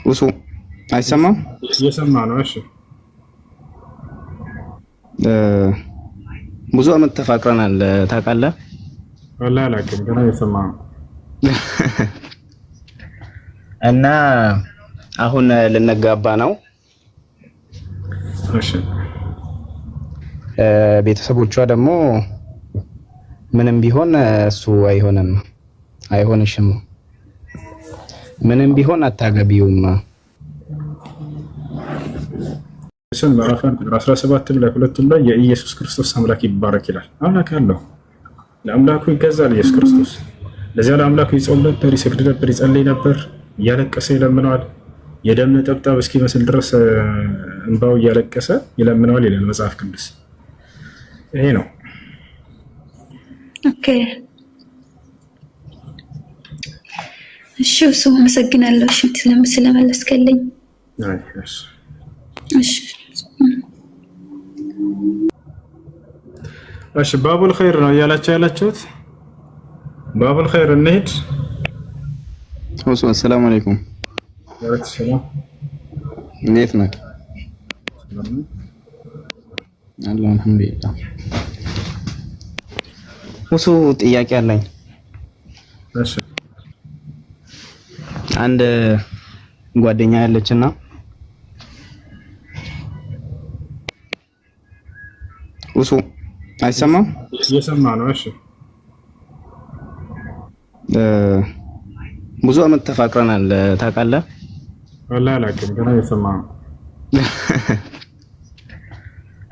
ውሱ አይሰማም? እየሰማ ነው። እሺ ብዙ አመት ተፋቅረናል ታውቃለህ? ወላሂ አላውቅም፣ ገና እየሰማ ነው። እና አሁን ልንጋባ ነው። እሺ ቤተሰቦቿ ደግሞ ምንም ቢሆን እሱ አይሆንሽም፣ ምንም ቢሆን አታገቢውም። እሱን ምዕራፍ 17 ላይ 2 ላይ የኢየሱስ ክርስቶስ አምላክ ይባረክ ይላል። አምላክ አለው፣ ለአምላኩ ይገዛል። ኢየሱስ ክርስቶስ ለዚያ ለአምላኩ ይጾም ነበር፣ ይሰግድ ነበር፣ ይጸልይ ነበር፣ እያለቀሰ ይለምነዋል። የደም ነጠብጣብ እስኪመስል ድረስ እንባው እያለቀሰ ይለምነዋል ይላል መጽሐፍ ቅዱስ። ይሄ ነው። ኦኬ እሺ፣ እሱ አመሰግናለሁ። እሺ ስለመለስከልኝ። አይ እሺ እሺ እሺ፣ ባቡል ኸይር ነው ያላችሁት። ባቡል ኸይር እንሂድ። ሰላም አለይኩም። ወራህመቱላሂ ሰላም። እንዴት ነህ? አላህ አልሐምዱሊላህ። እሱ ጥያቄ አለኝ። እሺ አንድ ጓደኛ ያለችና ውሱ አይሰማም? እየሰማ ነው። እሺ ብዙ አመት ተፋቅረናል ታውቃለህ? ወላሂ አላውቅም፣ ገና እየሰማ ነው።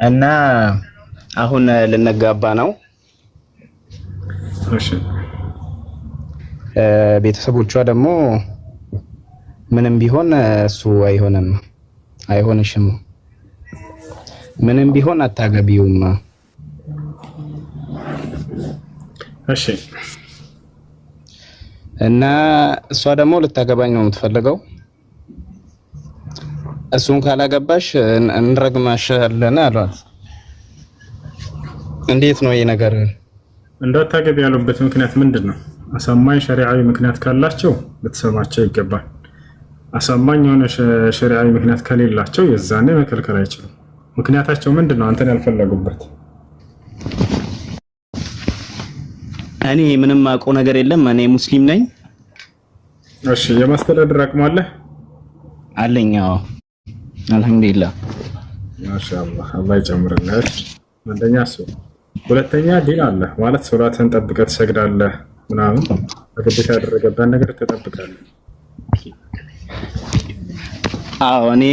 እና አሁን ልንጋባ ነው። እሺ ቤተሰቦቿ ደግሞ ምንም ቢሆን እሱ አይሆንሽም፣ ምንም ቢሆን አታገቢውም። እሺ እና እሷ ደግሞ ልታገባኝ ነው የምትፈልገው። እሱን ካላገባሽ እንረግማሻለን አሏት። እንዴት ነው ይሄ ነገር? እንዳታገቢ ያሉበት ምክንያት ምንድን ነው? አሳማኝ ሸሪዓዊ ምክንያት ካላቸው ልትሰማቸው ይገባል። አሳማኝ የሆነ ሸሪዓዊ ምክንያት ከሌላቸው የዛኔ መከልከል አይችሉም። ምክንያታቸው ምንድን ነው? አንተን ያልፈለጉበት። እኔ ምንም አውቀው ነገር የለም። እኔ ሙስሊም ነኝ። እሺ የማስተዳደር አቅም አለህ? አለኝ። አዎ አልሐምዱሊላህ። ማሻአላህ አላህ ይጨምርልህ። አንደኛ እሱ፣ ሁለተኛ ዲን አለ ማለት ሶላትን ጠብቀህ ትሰግዳለህ ምናምን በግዴታ ያደረገበት ነገር ትጠብቃለህ። አዎ እኔ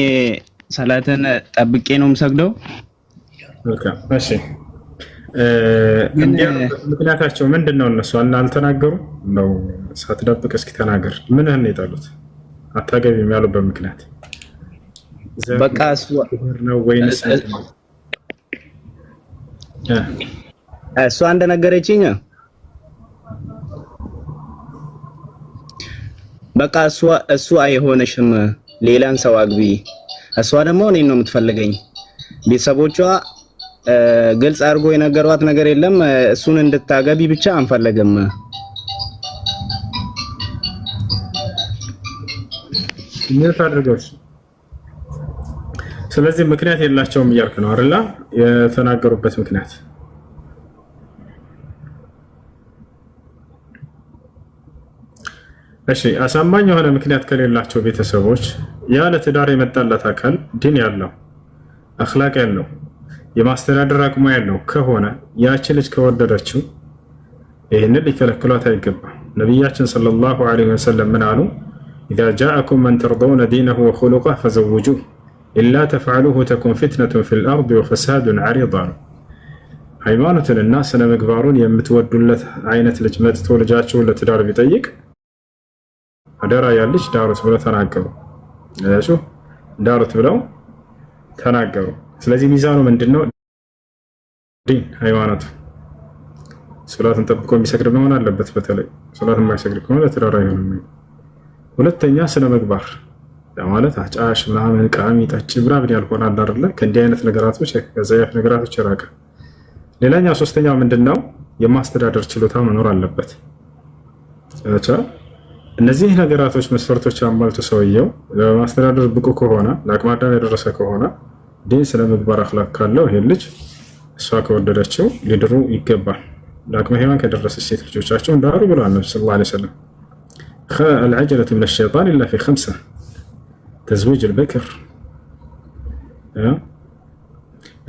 ሰላትን ጠብቄ ነው የምሰግደው። መልካም እሺ። ምክንያታቸው ምንድን ነው? እነሱ አልተናገሩ ነው። ሳትደብቅ እስኪ ተናገር። ምንህን የጣሉት አታገቢም ያሉበት ምክንያት በቃ እሱ ነው ወይንስ እሷ እንደነገረችኝ በቃ እሱ አይሆንሽም፣ ሌላን ሰው አግቢ። እሷ ደግሞ እኔን ነው የምትፈልገኝ። ቤተሰቦቿ ግልጽ አድርጎ የነገሯት ነገር የለም። እሱን እንድታገቢ ብቻ አንፈልግም። ምን ታደርገውሽ? ስለዚህ ምክንያት የላቸውም እያልክ ነው አይደል? የተናገሩበት ምክንያት እሺ፣ አሳማኝ የሆነ ምክንያት ከሌላቸው ቤተሰቦች ያ ለትዳር የመጣላት አካል ዲን ያለው አኽላቅ ያለው የማስተዳደር አቅሙ ያለው ከሆነ ያቺ ልጅ ከወደደችው ይህንን ሊከለክሏት አይገባም። ነቢያችን ሰለላሁ ዐለይሂ ወሰለም ምን አሉ? ኢዛ ጃአኩም መን ተርደውነ ዲነሁ ወኹሉቀሁ ፈዘውጁህ ኢላ ተፍዐሉሁ ተኩን ፊትነቱን ፊል አርድ ወፈሳዱን ዐሪድ አሉ። ሃይማኖትንና ስነ ምግባሩን የምትወዱለት አይነት ልጅ መጥቶ ልጃቸውን ለትዳር ቢጠይቅ አደራ ያልሽ ዳሩት ብለው ተናገሩ። ዳሩት ብለው ተናገሩ። ስለዚህ ሚዛኑ ምንድነው? ዲን ሃይማኖቱ። ሶላትን ጠብቆ የሚሰግድ መሆን አለበት። በተለይ ሶላት የማይሰግድ ከሆነ ለትዳር አይሆንም። ሁለተኛ ስነ ምግባር ማለት አጫሽ ምናምን ቃሚ ጠጭ ምናምን ያልሆነ አይደለ? ከእንዲህ አይነት ነገራቶች ከዘያፍ ነገራቶች የራቀ። ሌላኛው ሶስተኛው ምንድነው? የማስተዳደር ችሎታ መኖር አለበት። እነዚህ ነገራቶች መስፈርቶች አሟልቶ ሰውየው ለማስተዳደር ብቁ ከሆነ ለአቅመ አዳም የደረሰ ከሆነ ዲን ስነ ምግባር አኽላቅ ካለው ይሄ ልጅ እሷ ከወደደችው ሊድሩ ይገባል። ለአቅመ ሔዋን ከደረሰች ሴት ልጆቻቸው እንዳሩ ብለዋል ነብዩ ሰለላሁ ዐለይሂ ወሰለም العجلة من الشيطان إلا في 5 تزويج البكر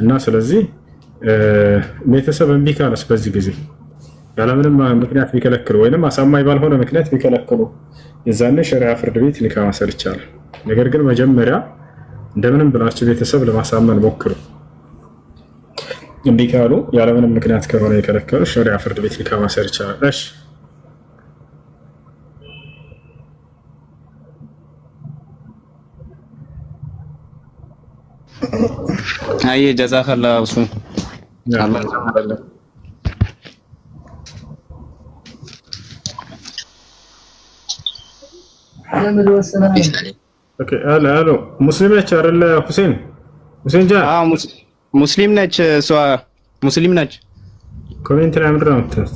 እና ስለዚህ ቤተሰብ እምቢ ካለስ በዚህ ጊዜ ያለምንም ምክንያት ቢከለክሉ ወይንም አሳማኝ ባልሆነ ምክንያት ቢከለክሉ የዛኔ ሸሪዓ ፍርድ ቤት ኒካ ማሰር ይቻላል። ነገር ግን መጀመሪያ እንደምንም ብላችሁ ቤተሰብ ለማሳመን ሞክሩ። እምቢ ካሉ ያለምንም ምክንያት ከሆነ የከለከሉ ሸሪዓ ፍርድ ቤት ኒካ ማሰር ይቻላል። እሺ አይ ጀዛከላሁ እሱ አላህ ይጨምርልህ። ኦኬ አሎ ሙስሊም ነች አይደለ? ሁሴን ጃ ሙስሊም ነች፣ እሷ ሙስሊም ነች። ኮሜንት ላይ ምንድን ነው የምትሉት?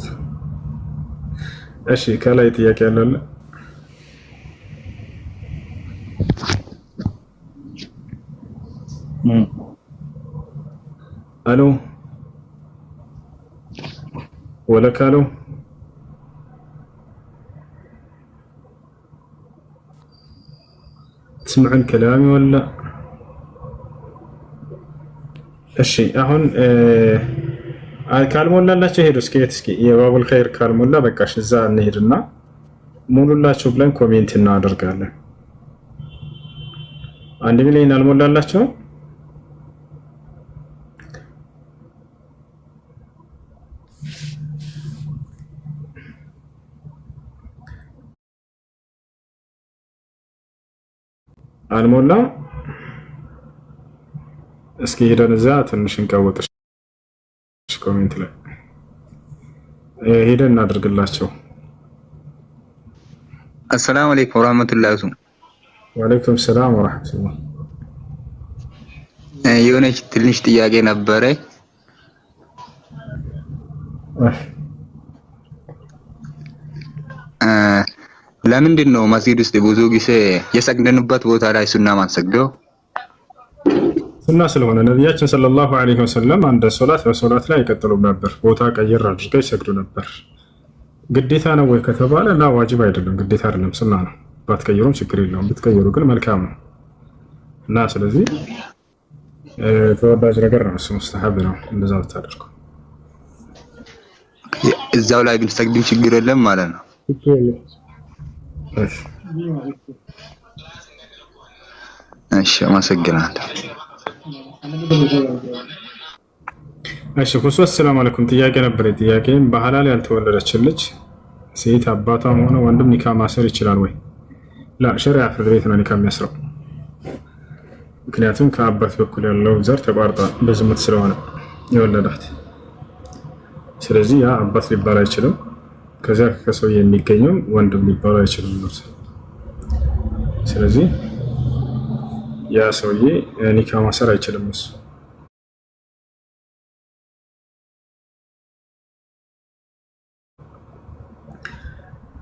እሺ ከላይ ጥያቄ ያለው አሎ ወለካሎ تسمعون كلامي ولا؟ እሺ አሁን ካልሞላላችሁ ሄዱ እስኪ የባቡል ኸይር ካልሞላ በቃሽ እዛ እንሄድና ሙሉላችሁ ብለን ኮሜንት እናደርጋለን። 1 ሚሊዮን አልሞላላችሁ አልሞላ እስኪ ሄደን እዛ ትንሽ እንቀወጥሽ ኮሜንት ላይ ሄደን እናደርግላቸው። አሰላሙ አለይኩም ወራህመቱላሂ ወአለይኩም ሰላም ወራህመቱላህ። የሆነች ትንሽ ጥያቄ ነበረ። ለምንድን ነው መስጊድ ውስጥ ብዙ ጊዜ የሰግደንበት ቦታ ላይ ሱና ማንሰግደው? ሱና ስለሆነ ነብያችን ሰለላሁ ዐለይሂ ወሰለም አንድ ሶላት በሶላት ላይ አይቀጥሉም ነበር፣ ቦታ ቀይር አድርገው ይሰግዱ ነበር። ግዴታ ነው ወይ ከተባለ ላ ዋጅብ አይደለም፣ ግዴታ አይደለም፣ ሱና ነው። ባትቀይሩም ችግር የለውም፣ ብትቀይሩ ግን መልካም ነው እና ስለዚህ ተወዳጅ ነገር ነው፣ እሱ ሙስተሐብ ነው እንደዛ ብታደርጉ። እዛው ላይ ግን ሰግድም ችግር የለም ማለት ነው። እሺ አመሰግናለሁ። እሺ ሁሱ ሰላም አለይኩም። ጥያቄ ነበር። ጥያቄም በሐላል ያልተወለደች ልጅ ሴት አባቷም ሆነ ወንድም ኒካ ማሰር ይችላል ወይ? ላ ሸሪዓ ፍርድ ቤት ነው ኒካ የሚያስረው። ምክንያቱም ከአባት በኩል ያለው ዘር ተቋርጧል በዝሙት ስለሆነ የወለዳት። ስለዚህ ያ አባት ሊባል አይችልም። ከዚያ ከሰው የሚገኘው ወንድም ሊባል አይችልም ነው። ስለዚህ ያ ሰውዬ ኒካ ማሰር አይችልም እሱ።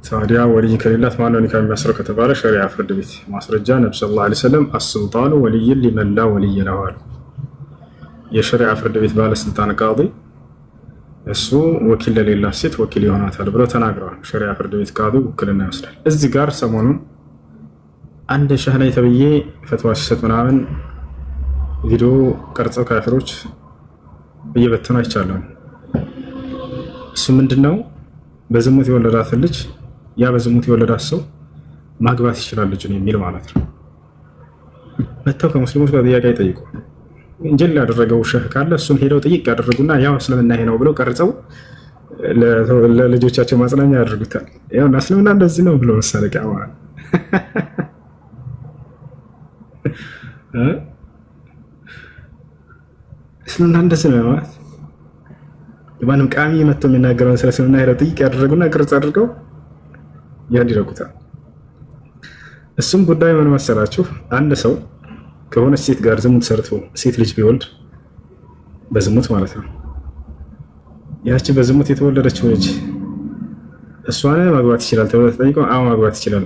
ታዲያ ወልይ ከሌላት ማነው ኒካ የሚያስረው ከተባለ ሸሪዓ ፍርድ ቤት ማስረጃ ነብዩ ሰለላሁ ዐለይሂ ወሰለም አስልጣኑ ወልይ ሊመን ላ ወልይ ለሁ አሉ። የሸሪዓ ፍርድ ቤት ባለስልጣን ቃዲ እሱ ወኪል ለሌላት ሴት ወኪል ይሆናታል ብለው ተናግረዋል። ሸሪዓ ፍርድ ቤት ቃዲ ውክልና ይወስዳል። እዚህ ጋር ሰሞኑን አንድ ሸህ ላይ ተብዬ ፈትዋ ሲሰጥ ምናምን ቪዲዮ ቀርጸው ካፊሮች እየበተኑ አይቻለሁ። እሱ ምንድነው በዝሙት የወለዳት ልጅ ያ በዝሙት የወለዳት ሰው ማግባት ይችላል ልጁን የሚል ማለት ነው። መተው ከሙስሊሞች ጋር ጥያቄ አይጠይቁ። እንጀል ያደረገው ሸህ ካለ እሱን ሄደው ጥይቅ ያደረጉና ያው እስልምና ይሄ ነው ብለው ቀርጸው ለልጆቻቸው ማጽናኛ ያደርጉታል። ያው እስልምና እንደዚህ ነው ብሎ መሳለቂያ ማለት እስልምና እንደዚህ ነው ማለት የማንም ቃሚ መጥቶ የሚናገረውን ስለ እስልምና ሄደው ጥይቅ ያደረጉና ቅርጽ አድርገው ያደረጉታል። እሱም ጉዳይ ምን መሰላችሁ? አንድ ሰው ከሆነ ሴት ጋር ዝሙት ሰርቶ ሴት ልጅ ቢወልድ በዝሙት ማለት ነው። ያቺ በዝሙት የተወለደችው ልጅ እሷን ማግባት ይችላል ተብሎ ተጠይቆ አዎ ማግባት ይችላል፣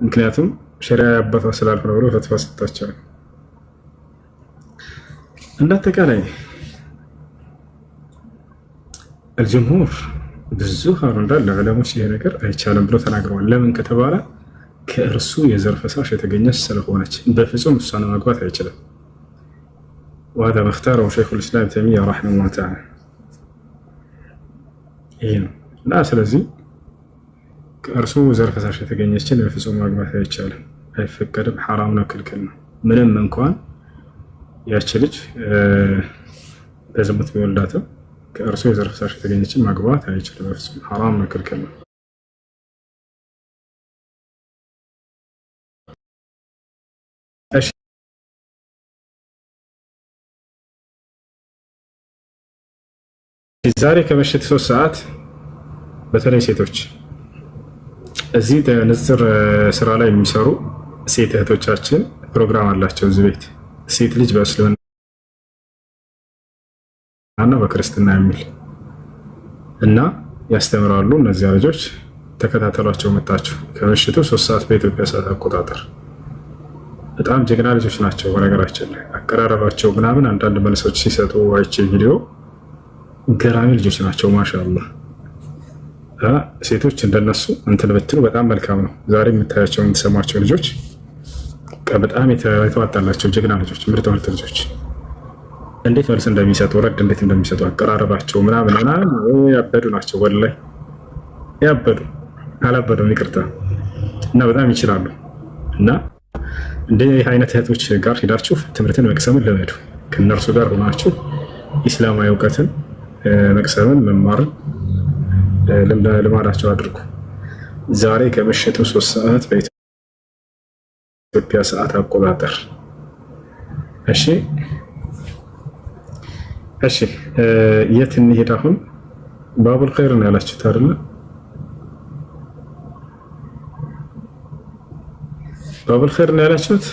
ምክንያቱም ሸሪዓ ያባቷ ስላልሆነ ብሎ ፈትዋ ሰጥቷቸዋል። እንዳጠቃላይ الجمهور ብዙሃኑ እንዳለ ዑለሞች ይሄ ነገር አይቻልም ብሎ ተናግረዋል። ለምን ከተባለ ከእርሱ የዘር ፈሳሽ የተገኘች ስለሆነች በፍጹም እሷን ማግባት አይችልም። وهذا ما اختاره شيخ الإسلام ابن تيمية رحمه الله تعالى. لا ስለዚህ ከእርሱ ዘር ፈሳሽ የተገኘችን በፍጹም ማግባት አይቻልም፣ አይፈቀድም፣ ሐራም ነው፣ ክልክል ነው። ምንም እንኳን ያቺ ልጅ በዝሙት ቢወልዳትም ከእርሱ የዘር ፈሳሽ የተገኘችን ማግባት አይችልም፣ በፍጹም ሐራም ነው፣ ክልክል ነው። ዛሬ ከምሽት 3 ሰዓት በተለይ ሴቶች እዚህ ንጽጽር ስራ ላይ የሚሰሩ ሴት እህቶቻችን ፕሮግራም አላቸው እዚህ ቤት ሴት ልጅ በእስልምና እና በክርስትና የሚል እና ያስተምራሉ። እነዚያ ልጆች ተከታተሏቸው መጣችሁ ከምሽቱ 3 ሰዓት በኢትዮጵያ ሰዓት አቆጣጠር። በጣም ጀግና ልጆች ናቸው። በነገራችን ላይ አቀራረባቸው ምናምን አንዳንድ መልሶች ሲሰጡ አይቼ ቪዲዮ ገራሚ ልጆች ናቸው። ማሻአላህ ሴቶች እንደነሱ እንትን ብትሉ በጣም መልካም ነው። ዛሬ የምታያቸው የምትሰማቸው ልጆች በጣም የተዋጣላቸው ጀግና ልጆች፣ ምርጥ ልጆች እንዴት መልስ እንደሚሰጡ ረድ እንዴት እንደሚሰጡ አቀራረባቸው ምናምን ያበዱ ናቸው። ወላሂ ያበዱ አላበዱም፣ ይቅርታ እና በጣም ይችላሉ። እና እንደዚህ አይነት እህቶች ጋር ሄዳችሁ ትምህርትን መቅሰምን ልመዱ። ከነርሱ ጋር ሆናችሁ ኢስላማዊ እውቀትን መቅሰምን መማርን ልማዳቸው አድርጉ። ዛሬ ከምሽቱ 3 ሰዓት በኢትዮጵያ ሰዓት አቆጣጠር። እሺ የት እንሄድ አሁን? ባቡል ኸይር ነው ያላችሁት አይደል? ባቡል ኸይር ነው ያላችሁት።